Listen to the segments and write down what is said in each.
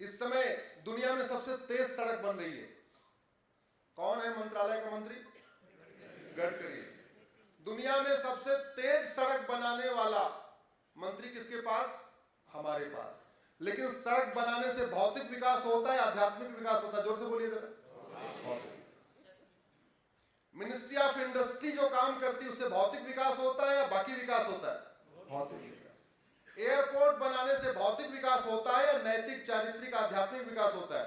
इस समय दुनिया में सबसे तेज सड़क बन रही है। कौन है मंत्रालय का मंत्री? गडकरी। दुनिया में सबसे तेज सड़क बनाने वाला मंत्री किसके पास? हमारे पास। लेकिन सड़क बनाने से भौतिक विकास होता है, आध्यात्मिक विकास होता है? जोर से बोलिए जरा। मिनिस्ट्री ऑफ इंडस्ट्री जो काम करती है उससे भौतिक विकास होता है या बाकी विकास होता है? भौतिक विकास। एयरपोर्ट बनाने से भौतिक विकास होता है या नैतिक, चारित्रिक, आध्यात्मिक विकास होता है?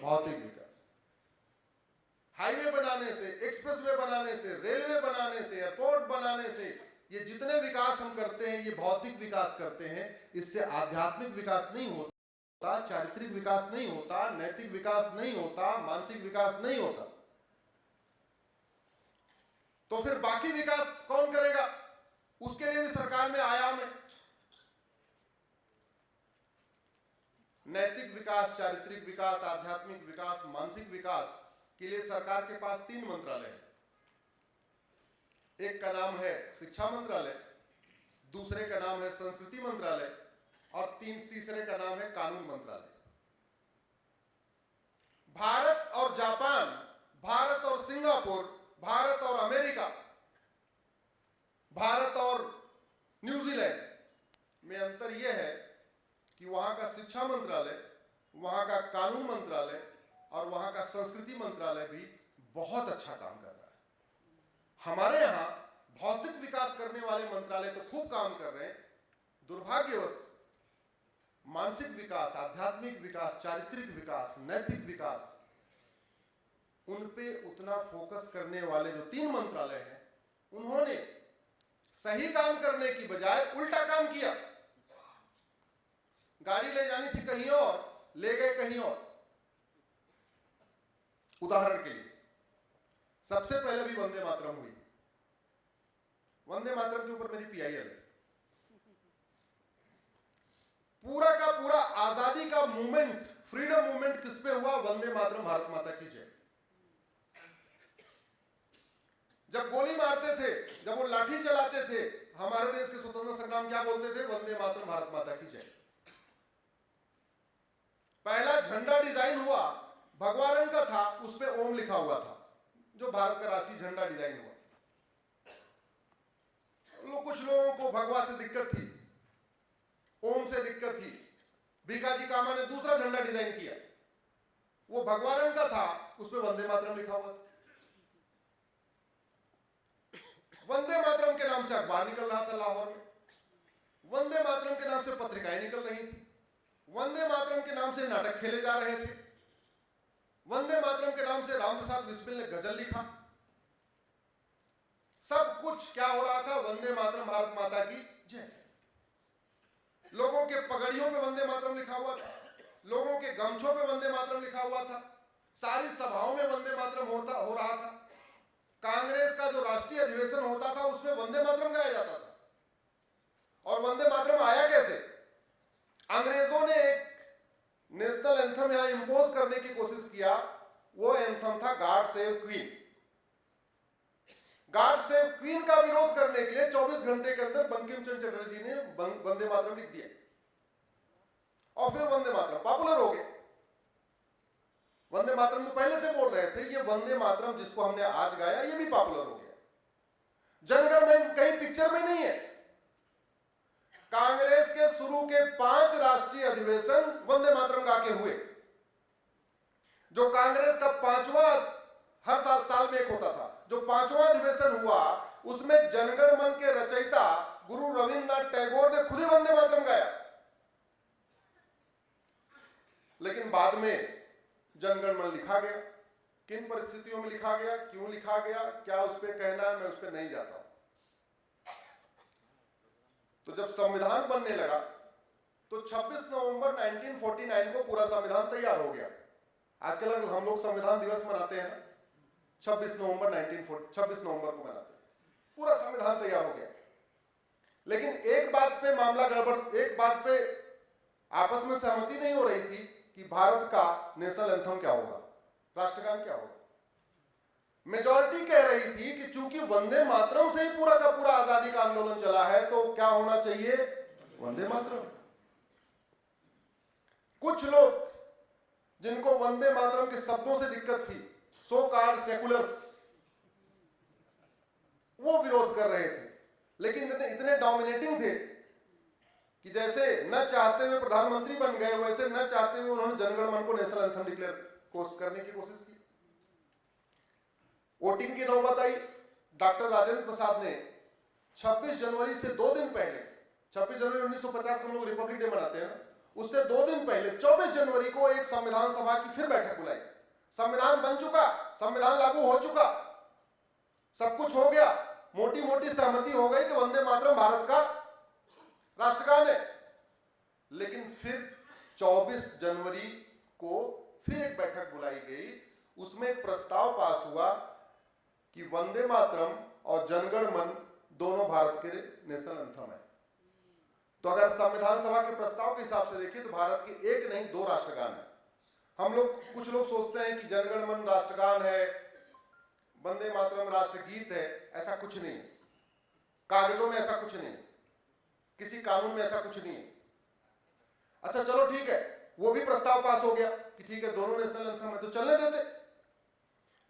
भौतिक विकास। हाईवे बनाने से, एक्सप्रेसवे बनाने से, रेलवे बनाने से, एयरपोर्ट बनाने से, ये जितने विकास हम करते हैं ये भौतिक विकास करते हैं। इससे आध्यात्मिक विकास नहीं होता, चारित्रिक विकास नहीं होता, नैतिक विकास नहीं होता, मानसिक विकास नहीं होता। तो फिर बाकी विकास कौन करेगा? उसके लिए भी सरकार में आयाम है। नैतिक विकास, चारित्रिक विकास, आध्यात्मिक विकास, मानसिक विकास के लिए सरकार के पास 3 मंत्रालय हैं। एक का नाम है शिक्षा मंत्रालय, दूसरे का नाम है संस्कृति मंत्रालय और तीसरे का नाम है कानून मंत्रालय। भारत और जापान, भारत और सिंगापुर, भारत और अमेरिका, भारत और न्यूजीलैंड में अंतर यह है कि वहां का शिक्षा मंत्रालय, वहां का कानून मंत्रालय और वहां का संस्कृति मंत्रालय भी बहुत अच्छा काम कर रहा है। हमारे यहां भौतिक विकास करने वाले मंत्रालय तो खूब काम कर रहे हैं, दुर्भाग्यवश मानसिक विकास, आध्यात्मिक विकास, चारित्रिक विकास, नैतिक विकास, उन पे उतना फोकस करने वाले जो 3 मंत्रालय हैं, उन्होंने सही काम करने की बजाय उल्टा काम किया। गाड़ी ले जानी थी कहीं और, ले गए कहीं और। उदाहरण के लिए सबसे पहले भी वंदे मातरम हुई। वंदे मातरम के ऊपर मेरी पीआईएल है। पूरा का पूरा आजादी का मूवमेंट, फ्रीडम मूवमेंट किस पे हुआ? वंदे मातरम, भारत माता की जय। जब गोली मारते थे, जब वो लाठी चलाते थे, हमारे देश के स्वतंत्रता संग्राम क्या बोलते थे? वंदे मातरम, भारत माता की जय। पहला झंडा डिजाइन हुआ भगवा रंग का था, उस पे ओम लिखा हुआ था, जो भारत का राष्ट्रीय झंडा डिजाइन हुआ। कुछ लोगों को भगवा से दिक्कत थी, ओम से दिक्कत थी। भीखाजी कामा ने दूसरा झंडा डिजाइन किया, वो भगवा रंग का था, उस पे वंदे मातरम लिखा हुआ था। वंदे मातरम के नाम से अखबार निकल रहा था लाहौर में, वंदे मातरम के नाम से पत्रिकाएं निकल रही थी, वंदे मातरम के नाम से नाटक खेले जा रहे थे, वंदे मातरम के नाम से राम प्रसाद बिस्मिल ने गजल लिखा। सब कुछ क्या हो रहा था? वंदे मातरम, भारत माता की जय। लोगों के पगड़ियों पे वंदे मातरम लिखा हुआ था, लोगों के गमछों पे वंदे मातरम लिखा हुआ था, सारी सभाओं में वंदे मातरम हो रहा था। कांग्रेस का जो राष्ट्रीय अधिवेशन होता था उसमें वंदे मातरम गाया जाता था। और वंदे मातरम आया कैसे? अंग्रेजों ने एक नेशनल एंथम यहां इंपोज करने की कोशिश किया। वो एंथम था God save queen. God save queen का विरोध करने के लिए 24 घंटे के अंदर बंकिम चंद्र चटर्जी ने वंदे मातरम लिख दिया और फिर वंदे मातरम पॉपुलर हो गए। वंदे मातरम तो पहले से बोल रहे थे, ये वंदे मातरम जिसको हमने आज गाया ये भी पॉपुलर हो गया। जनगण मन कहीं पिक्चर में नहीं है। कांग्रेस के शुरू के 5 राष्ट्रीय अधिवेशन वंदे मातरम गा के हुए। जो कांग्रेस का 5वां, हर साल में एक होता था, जो 5वां अधिवेशन हुआ उसमें जनगण मन के रचयिता गुरु रविंद्रनाथ टैगोर ने खुद ही वंदे मातरम गाया। लेकिन बाद में जनगण मन लिखा गया। किन परिस्थितियों में लिखा गया, क्यों लिखा गया, क्या उस पर कहना है, मैं उस पर नहीं जाता हूं। तो जब संविधान बनने लगा तो 26 नवंबर 1949 को पूरा संविधान तैयार हो गया। आजकल हम लोग संविधान दिवस मनाते हैं, 26 नवंबर को मनाते हैं। पूरा संविधान तैयार हो गया। लेकिन एक बात पे मामला गड़बड़, एक बात पे आपस में सहमति नहीं हो रही थी कि भारत का नेशनल एंथम क्या होगा, राष्ट्रगान क्या होगा। मेजॉरिटी कह रही थी कि चूंकि वंदे मातरम से ही पूरा का पूरा आजादी का आंदोलन चला है तो क्या होना चाहिए? वंदे मातरम। कुछ लोग वंदे मातरम के शब्दों से दिक्कत थी, सो कॉल्ड सेकुलर्स, वो विरोध कर रहे थे, लेकिन इतने डोमिनेटिंग थे कि जैसे न चाहते हुए प्रधानमंत्री बन गए, वैसे न चाहते हुए उन्होंने जनगण मन को नेशनल एंथम डिक्लेयर करने की कोशिश की। वोटिंग की नौबत आई। डॉक्टर राजेंद्र प्रसाद ने 26 जनवरी से 2 दिन पहले, 26 जनवरी 1950 हम लोग रिपब्लिक डे मनाते हैं ना, उससे 2 दिन पहले 24 जनवरी को एक संविधान सभा की फिर बैठक बुलाई। संविधान बन चुका, संविधान लागू हो चुका, सब कुछ हो गया, मोटी मोटी सहमति हो गई कि वंदे मातरम भारत का राष्ट्रगान है। लेकिन फिर 24 जनवरी को फिर एक बैठक बुलाई गई, उसमें एक प्रस्ताव पास हुआ कि वंदे मातरम और जनगण मन दोनों भारत के नेशनल एंथम है। तो अगर संविधान सभा के प्रस्ताव के हिसाब से देखें तो भारत के एक नहीं 2 राष्ट्रगान है। हम लोग, कुछ लोग सोचते हैं कि जनगण मन राष्ट्रगान है, वंदे मातरम राष्ट्रगीत है। ऐसा कुछ नहीं है, कागजों में ऐसा कुछ नहीं है, किसी कानून में ऐसा कुछ नहीं है। अच्छा चलो ठीक है, वो भी प्रस्ताव पास हो गया कि ठीक है दोनों नेशनल एंथम है, तो चलने देते।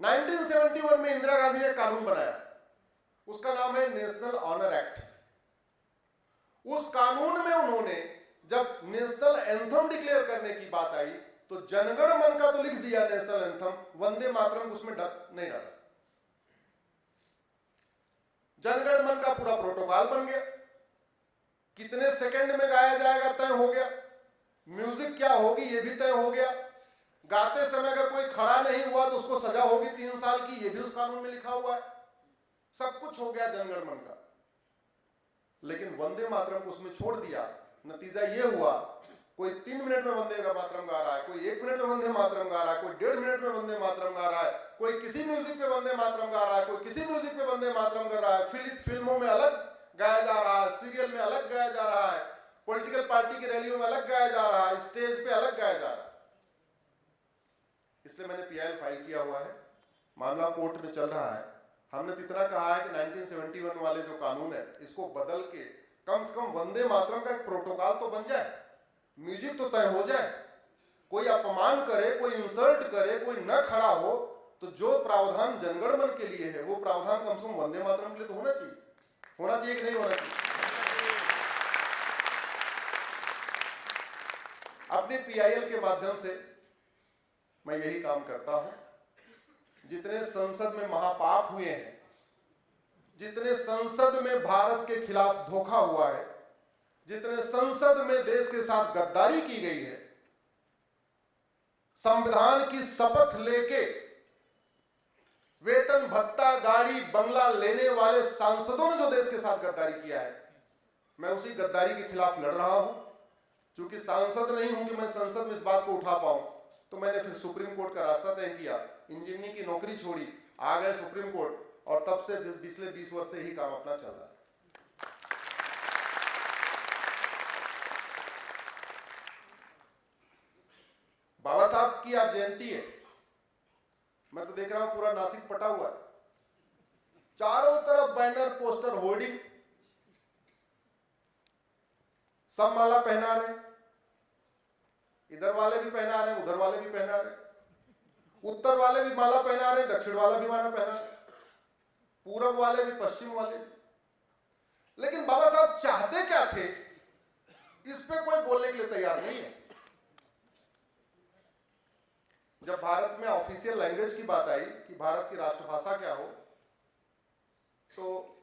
1971 में इंदिरा गांधी ने कानून बनाया, उसका नाम है नेशनल ऑनर एक्ट। उस कानून में उन्होंने जब नेशनल एंथम डिक्लेयर करने की बात आई तो जनगण मन का तो लिख दिया नेशनल एंथम, वंदे मातरम उसमें नहीं डाला। जनगण मन का पूरा प्रोटोकॉल बन गया, कितने सेकंड में गाया जाएगा तय हो गया, म्यूजिक क्या होगी ये भी तय हो गया, गाते समय अगर कोई खड़ा नहीं हुआ तो उसको सजा होगी 3 साल की, ये भी उस कानून में लिखा हुआ है। सब कुछ हो गया जनगण मन का, लेकिन वंदे मातरम को उसमें छोड़ दिया। नतीजा ये हुआ, कोई 3 मिनट में वंदे मातरम गा रहा है, कोई 1 मिनट में वंदे मातरम गा रहा है, कोई 1.5 मिनट में वंदे मातरम गा रहा है, कोई किसी म्यूजिक पे वंदे मातरम गा रहा है, कोई किसी म्यूजिक पे वंदे मातरम गा रहा है। फिल्मों में अलग गाया जा रहा है, सीरियल में अलग गाया जा रहा है, पॉलिटिकल पार्टी की रैलियों में अलग गाया जा रहा है, स्टेज पे अलग गाया जा रहा है। इसलिए मैंने पीआईएल फाइल किया हुआ है, मामला कोर्ट में चल रहा है। हमने तो इतना कहा है कि 1971 वाले जो कानून है इसको बदल के कम से कम वंदे मातरम का एक प्रोटोकॉल तो बन जाए, म्यूजिक तो तय हो जाए। कोई अपमान करे, कोई इंसल्ट करे, कोई न खड़ा हो, तो जो प्रावधान जनगण मन के लिए है वो प्रावधान कम से कम वंदे मातरम के लिए तो होना चाहिए। होना चाहिए कि नहीं होना चाहिए? अपने पीआईएल के माध्यम से मैं यही काम करता हूं। जितने संसद में महापाप हुए हैं, जितने संसद में भारत के खिलाफ धोखा हुआ है, जितने संसद में देश के साथ गद्दारी की गई है, संविधान की शपथ लेके वेतन भत्ता गाड़ी बंगला लेने वाले सांसदों ने जो देश के साथ गद्दारी किया है, मैं उसी गद्दारी के खिलाफ लड़ रहा हूं। क्योंकि सांसद नहीं हूं कि मैं संसद में इस बात को उठा पाऊं, तो मैंने फिर सुप्रीम कोर्ट का रास्ता तय किया, इंजीनियरिंग की नौकरी छोड़ी, आ गए सुप्रीम कोर्ट, और तब से पिछले 20 वर्ष से ही काम अपना चल रहा है। बाबा साहब की आज जयंती है, मैं तो देख रहा हूं पूरा नासिक पटा हुआ है, चारों तरफ बैनर, पोस्टर, होर्डिंग, सब माला पहना रहे, इधर वाले भी पहना रहे, उधर वाले भी पहना रहे, उत्तर वाले भी माला पहना रहे, दक्षिण वाला भी माला पहना रहे, पूरब वाले भी, पश्चिम वाले भी। लेकिन बाबा साहब चाहते क्या थे, इस पे कोई बोलने के लिए तैयार नहीं है। जब भारत में ऑफिशियल लैंग्वेज की बात आई कि भारत की राष्ट्रभाषा क्या हो, तो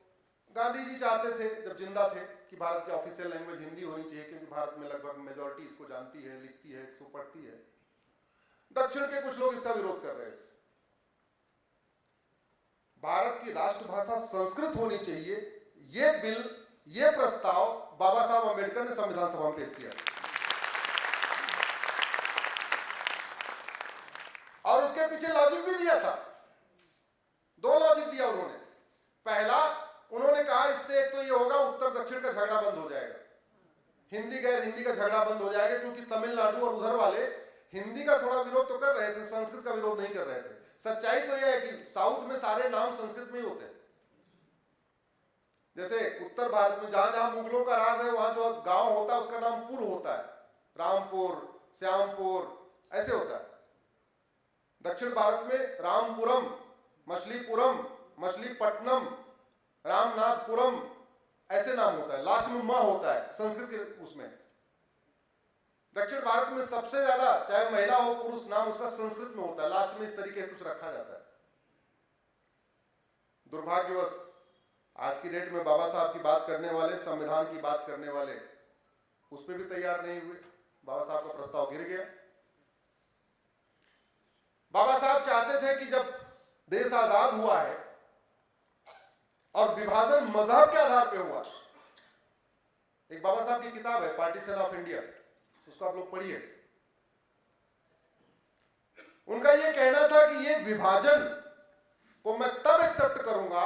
गांधी जी चाहते थे जब जिंदा थे कि भारत की ऑफिशियल लैंग्वेज हिंदी होनी चाहिए, क्योंकि भारत में लगभग मेजॉरिटी इसको जानती है, लिखती है, इसको पढ़ती है। दक्षिण के कुछ लोग इसका विरोध कर रहे थे। भारत की राष्ट्रभाषा संस्कृत होनी चाहिए, ये बिल, ये प्रस्ताव बाबा साहब अम्बेडकर ने संविधान सभा में पेश किया, और उसके पीछे लॉजिक भी दिया था। 2 लॉजिक दिया उन्होंने। पहला, उन्होंने कहा इससे एक तो ये होगा, उत्तर दक्षिण का झगड़ा बंद हो जाएगा, हिंदी गैर हिंदी का झगड़ा बंद हो जाएगा, क्योंकि तमिलनाडु और उधर वाले हिंदी का थोड़ा विरोध तो कर रहे थे, संस्कृत का विरोध नहीं कर रहे थे। सच्चाई तो यह है कि साउथ में सारे नाम संस्कृत में ही होते हैं। जैसे उत्तर भारत में जहां जहां मुगलों का राज है, वहां जो गांव होता है उसका नाम पुर होता है, रामपुर, श्यामपुर, ऐसे होता है। दक्षिण भारत में रामपुरम, मछलीपुरम, मछलीपट्टनम, रामनाथपुरम ऐसे नाम होता है, लास्ट में मां होता है संस्कृत के उसमें। दक्षिण भारत में सबसे ज्यादा, चाहे महिला हो पुरुष, नाम उसका संस्कृत में होता है, लास्ट में इस तरीके से कुछ रखा जाता है। दुर्भाग्यवश आज की डेट में बाबा साहब की बात करने वाले, संविधान की बात करने वाले उसमें भी तैयार नहीं हुए। बाबा साहब का प्रस्ताव गिर गया। बाबा साहब चाहते थे कि जब देश आजाद हुआ है और विभाजन मजहब के आधार पे हुआ, एक बाबा साहब की किताब है पार्टीशन ऑफ इंडिया, उसको आप लोग पढ़िए। उनका यह कहना था कि ये विभाजन को मैं तब एक्सेप्ट करूंगा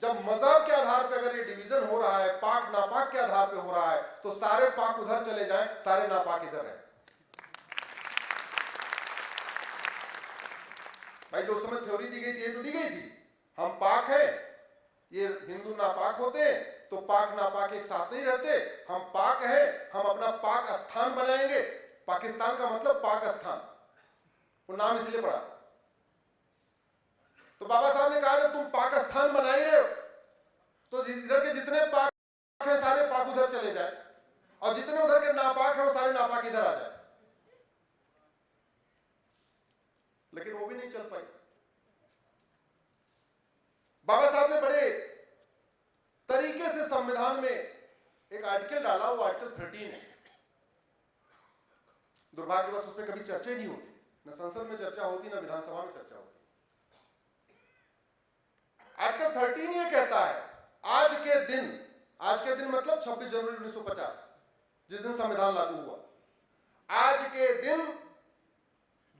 जब मजहब के आधार पे अगर ये डिवीजन हो रहा है, पाक नापाक के आधार पे हो रहा है, तो सारे पाक उधर चले जाएं, सारे नापाक इधर है। भाई जो उस समय थ्योरी दी गई थी, ये तो दी गई थी, हम पाक है, ये हिंदू नापाक होते तो पाक नापाक एक साथ नहीं रहते, हम पाक है, हम अपना पाक स्थान बनाएंगे। पाकिस्तान का मतलब पाक स्थान, वो नाम इसलिए पड़ा। तो बाबा साहब ने कहा जब तुम पाक स्थान बना ही रहे हो तो इधर के जितने पाक है सारे पाक उधर चले जाए, और जितने उधर के नापाक है वो सारे नापाक इधर आ जाए। लेकिन वो भी नहीं चल पाई। बाबा साहब ने बड़े तरीके से संविधान में एक आर्टिकल डाला, वो आर्टिकल 13 है। दुर्भाग्यवश उसमें कभी चर्चा नहीं होती, न संसद में चर्चा होती, न विधानसभा में चर्चा होती। आर्टिकल 13 ये कहता है आज के दिन मतलब 26 जनवरी 1950, जिस दिन संविधान लागू हुआ, आज के दिन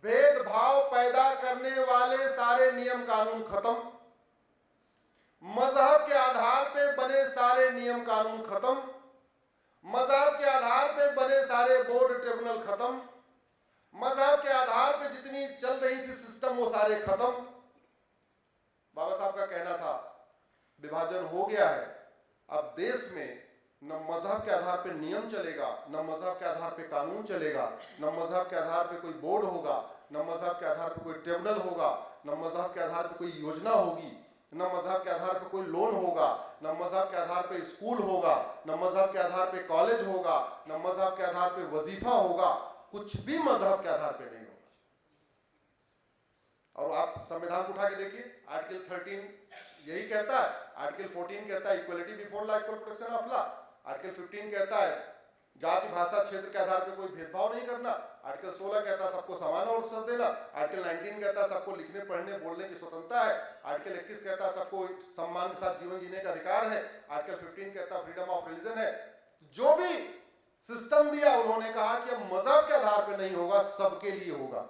भेदभाव पैदा करने वाले सारे नियम कानून खत्म, मजहब के आधार पे बने सारे नियम कानून खत्म, मजहब के आधार पे बने सारे बोर्ड ट्रिब्यूनल खत्म, मजहब के आधार पे जितनी चल रही थी सिस्टम वो सारे खत्म। बाबा साहब का कहना था विभाजन हो गया है, अब देश में न मजहब के आधार पे नियम चलेगा, न मजहब के आधार पे कानून चलेगा, न मजहब के आधार पे कोई बोर्ड होगा, न मजहब के आधार पे कोई ट्रिब्यूनल होगा, न मजहब के आधार पे कोई योजना होगी, न मजहब के आधार पे कोई लोन होगा, न मजहब के आधार पे स्कूल होगा, न मजहब के आधार पे कॉलेज होगा, न मजहब के आधार पे वजीफा होगा, कुछ भी मजहब के आधार पे नहीं होगा। और आप संविधान को उठा के देखिए, आर्टिकल 13 यही कहता है, आर्टिकल 14 कहता है equality before law, equal protection of law, article 15 कहता है जाति भाषा क्षेत्र के आधार पर कोई भेदभाव नहीं करना, आर्टिकल 16 कहता है सबको समान अवसर देना, आर्टिकल 19 कहता है सबको लिखने पढ़ने बोलने की स्वतंत्रता है, आर्टिकल 21 कहता है सबको सम्मान के साथ जीवन जीने का अधिकार है, आर्टिकल 15 कहता है फ्रीडम ऑफ रिलीजन है। जो भी सिस्टम दिया उन्होंने कहा कि अब मजहब के आधार पर नहीं होगा, सबके लिए होगा,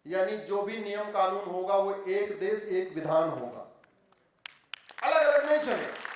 यानी जो भी नियम कानून होगा वो एक देश एक विधान होगा, अलग अलग नहीं चलेगा।